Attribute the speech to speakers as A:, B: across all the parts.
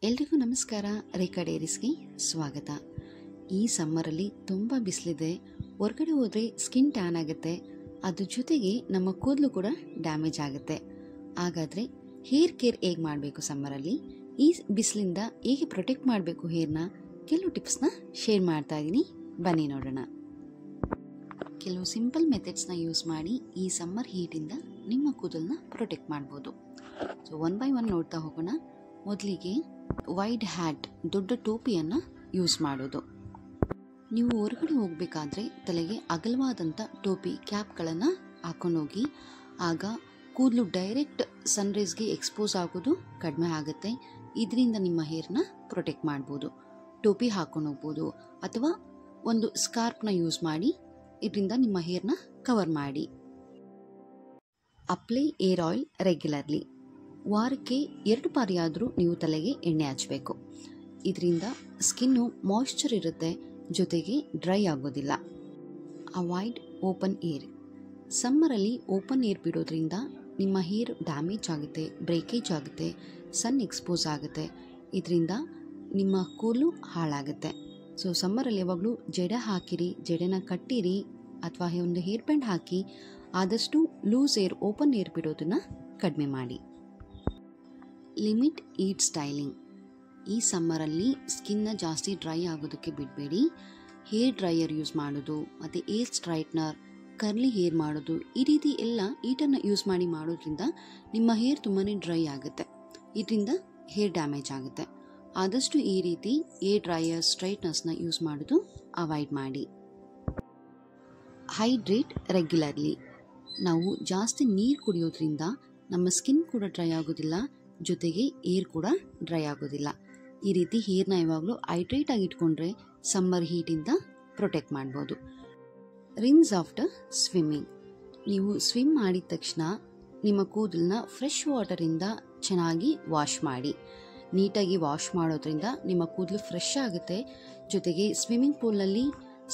A: ಎಲ್ರಿಗೂ ನಮಸ್ಕಾರ. ರೇಖಾ ಡೈರೀಸ್ಗೆ ಸ್ವಾಗತ. ಈ ಸಮ್ಮರಲ್ಲಿ ತುಂಬ ಬಿಸಿಲಿದೆ. ಹೊರಗಡೆ ಹೋದರೆ ಸ್ಕಿನ್ ಟ್ಯಾನ್ ಆಗುತ್ತೆ, ಅದ್ರ ಜೊತೆಗೆ ನಮ್ಮ ಕೂದಲು ಕೂಡ ಡ್ಯಾಮೇಜ್ ಆಗುತ್ತೆ. ಹಾಗಾದರೆ ಹೇರ್ ಕೇರ್ ಹೇಗೆ ಮಾಡಬೇಕು ಸಮ್ಮರಲ್ಲಿ, ಈ ಬಿಸಿಲಿಂದ ಹೇಗೆ ಪ್ರೊಟೆಕ್ಟ್ ಮಾಡಬೇಕು ಹೇರ್ನ, ಕೆಲವು ಟಿಪ್ಸ್ನ ಶೇರ್ ಮಾಡ್ತಾ ಇದ್ದೀನಿ. ಬನ್ನಿ ನೋಡೋಣ. ಕೆಲವು ಸಿಂಪಲ್ ಮೆಥಡ್ಸ್ನ ಯೂಸ್ ಮಾಡಿ ಈ ಸಮ್ಮರ್ ಹೀಟಿಂದ ನಿಮ್ಮ ಕೂದಲನ್ನ ಪ್ರೊಟೆಕ್ಟ್ ಮಾಡ್ಬೋದು. ಸೊ ಒನ್ ಬೈ ಒನ್ ನೋಡ್ತಾ ಹೋಗೋಣ. ಮೊದಲಿಗೆ ವೈಡ್ ಹ್ಯಾಟ್, ದೊಡ್ಡ ಟೋಪಿಯನ್ನು ಯೂಸ್ ಮಾಡೋದು. ನೀವು ಹೊರಗಡೆ ಹೋಗಬೇಕಾದ್ರೆ ತಲೆಗೆ ಅಗಲವಾದಂಥ ಟೋಪಿ ಕ್ಯಾಪ್ಗಳನ್ನು ಹಾಕೊಂಡೋಗಿ, ಆಗ ಕೂದಲು ಡೈರೆಕ್ಟ್ ಸನ್ರೈಸ್ಗೆ ಎಕ್ಸ್ಪೋಸ್ ಆಗೋದು ಕಡಿಮೆ ಆಗುತ್ತೆ. ಇದರಿಂದ ನಿಮ್ಮ ಹೇರ್ನ ಪ್ರೊಟೆಕ್ಟ್ ಮಾಡ್ಬೋದು. ಟೋಪಿ ಹಾಕೊಂಡು ಹೋಗ್ಬೋದು ಅಥವಾ ಒಂದು ಸ್ಕಾರ್ಪ್ನ ಯೂಸ್ ಮಾಡಿ ಇದರಿಂದ ನಿಮ್ಮ ಹೇರ್ನ ಕವರ್ ಮಾಡಿ. Apply air oil regularly. ವಾರಕ್ಕೆ 2 ಬಾರಿ ಆದರೂ ನೀವು ತಲೆಗೆ ಎಣ್ಣೆ ಹಚ್ಚಬೇಕು. ಇದರಿಂದ ಸ್ಕಿನ್ನು ಮಾಯ್ಶ್ಚರ್ ಇರುತ್ತೆ, ಜೊತೆಗೆ ಡ್ರೈ ಆಗೋದಿಲ್ಲ. Avoid open air. ಸಮ್ಮರಲ್ಲಿ ಓಪನ್ ಏರ್ ಬಿಡೋದ್ರಿಂದ ನಿಮ್ಮ ಹೇರ್ ಡ್ಯಾಮೇಜ್ ಆಗುತ್ತೆ, ಬ್ರೇಕೇಜ್ ಆಗುತ್ತೆ, ಸನ್ ಎಕ್ಸ್ಪೋಸ್ ಆಗುತ್ತೆ. ಇದರಿಂದ ನಿಮ್ಮ ಕೂದಲು ಹಾಳಾಗುತ್ತೆ. ಸೊ ಸಮ್ಮರಲ್ಲಿ ಯಾವಾಗಲೂ ಜಡೆ ಹಾಕಿರಿ, ಜಡೆನ ಕಟ್ಟಿರಿ ಅಥವಾ ಒಂದು ಹೇರ್ ಬ್ಯಾಂಡ್ ಹಾಕಿ. ಆದಷ್ಟು ಲೂಸ್ ಏರ್, ಓಪನ್ ಏರ್ ಬಿಡೋದನ್ನು ಕಡಿಮೆ ಮಾಡಿ. Limit heat styling. ಈ ಸಮ್ಮರಲ್ಲಿ ಸ್ಕಿನ್ನ ಜಾಸ್ತಿ ಡ್ರೈ ಆಗೋದಕ್ಕೆ ಬಿಡಬೇಡಿ. ಹೇರ್ ಡ್ರೈಯರ್ ಯೂಸ್ ಮಾಡೋದು ಮತ್ತು ಏರ್ ಸ್ಟ್ರೈಟ್ನರ್, ಕರ್ಲಿ ಹೇರ್ ಮಾಡೋದು, ಈ ರೀತಿ ಎಲ್ಲ ಹೀಟನ್ನು ಯೂಸ್ ಮಾಡೋದ್ರಿಂದ ನಿಮ್ಮ ಹೇರ್ ತುಂಬಾ ಡ್ರೈ ಆಗುತ್ತೆ. ಇದರಿಂದ ಹೇರ್ ಡ್ಯಾಮೇಜ್ ಆಗುತ್ತೆ. ಆದಷ್ಟು ಈ ರೀತಿ ಏರ್ ಡ್ರೈಯರ್, ಸ್ಟ್ರೈಟ್ನರ್ಸ್ನ ಯೂಸ್ ಮಾಡೋದು ಅವಾಯ್ಡ್ ಮಾಡಿ. Hydrate regularly. ನಾವು ಜಾಸ್ತಿ ನೀರು ಕುಡಿಯೋದ್ರಿಂದ ನಮ್ಮ ಸ್ಕಿನ್ ಕೂಡ ಡ್ರೈ ಆಗೋದಿಲ್ಲ, ಜೊತೆಗೆ ಏರ್ ಕೂಡ ಡ್ರೈ ಆಗೋದಿಲ್ಲ. ಈ ರೀತಿ ಹೇರ್ನ ಯಾವಾಗಲೂ ಹೈಡ್ರೇಟ್ ಆಗಿ ಇಟ್ಕೊಂಡ್ರೆ ಸಮ್ಮರ್ ಹೀಟಿಂದ ಪ್ರೊಟೆಕ್ಟ್ ಮಾಡ್ಬೋದು. Rinse after swimming. ನೀವು ಸ್ವಿಮ್ ಮಾಡಿದ ತಕ್ಷಣ ನಿಮ್ಮ ಕೂದಲನ್ನ ಫ್ರೆಶ್ ವಾಟರಿಂದ ಚೆನ್ನಾಗಿ ವಾಶ್ ಮಾಡಿ. ನೀಟಾಗಿ ವಾಶ್ ಮಾಡೋದ್ರಿಂದ ನಿಮ್ಮ ಕೂದಲು ಫ್ರೆಶ್ ಆಗುತ್ತೆ. ಜೊತೆಗೆ ಸ್ವಿಮ್ಮಿಂಗ್ ಪೂಲ್ನಲ್ಲಿ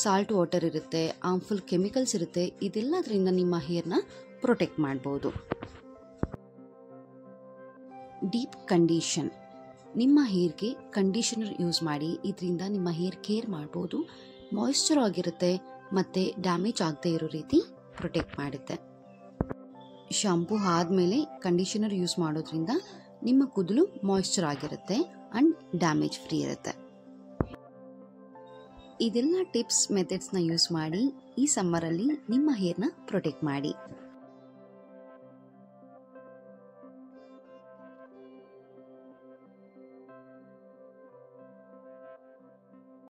A: ಸಾಲ್ಟ್ ವಾಟರ್ ಇರುತ್ತೆ, ಹಾರ್ಮ್ಫುಲ್ ಕೆಮಿಕಲ್ಸ್ ಇರುತ್ತೆ. ಇದೆಲ್ಲದರಿಂದ ನಿಮ್ಮ ಹೇರ್ನ ಪ್ರೊಟೆಕ್ಟ್ ಮಾಡ್ಬೋದು. Deep condition. ನಿಮ್ಮ ಹೇರ್ಗೆ ಕಂಡೀಷನರ್ ಯೂಸ್ ಮಾಡಿ. ಇದರಿಂದ ನಿಮ್ಮ ಹೇರ್ ಕೇರ್ ಮಾಡ್ಬೋದು. ಮಾಯ್ಶ್ಚರ್ ಆಗಿರುತ್ತೆ ಮತ್ತು ಡ್ಯಾಮೇಜ್ ಆಗದೆ ಇರೋ ರೀತಿ ಪ್ರೊಟೆಕ್ಟ್ ಮಾಡುತ್ತೆ. ಶಾಂಪೂ ಆದಮೇಲೆ ಕಂಡೀಷನರ್ ಯೂಸ್ ಮಾಡೋದ್ರಿಂದ ನಿಮ್ಮ ಕೂದಲು ಮಾಯ್ಶ್ಚರ್ ಆಗಿರುತ್ತೆ ಆ್ಯಂಡ್ ಡ್ಯಾಮೇಜ್ ಫ್ರೀ ಇರುತ್ತೆ. ಇದೆಲ್ಲ ಟಿಪ್ಸ್, ಮೆಥಡ್ಸ್ನ ಯೂಸ್ ಮಾಡಿ ಈ ಸಮ್ಮರಲ್ಲಿ ನಿಮ್ಮ ಹೇರ್ನ ಪ್ರೊಟೆಕ್ಟ್ ಮಾಡಿ.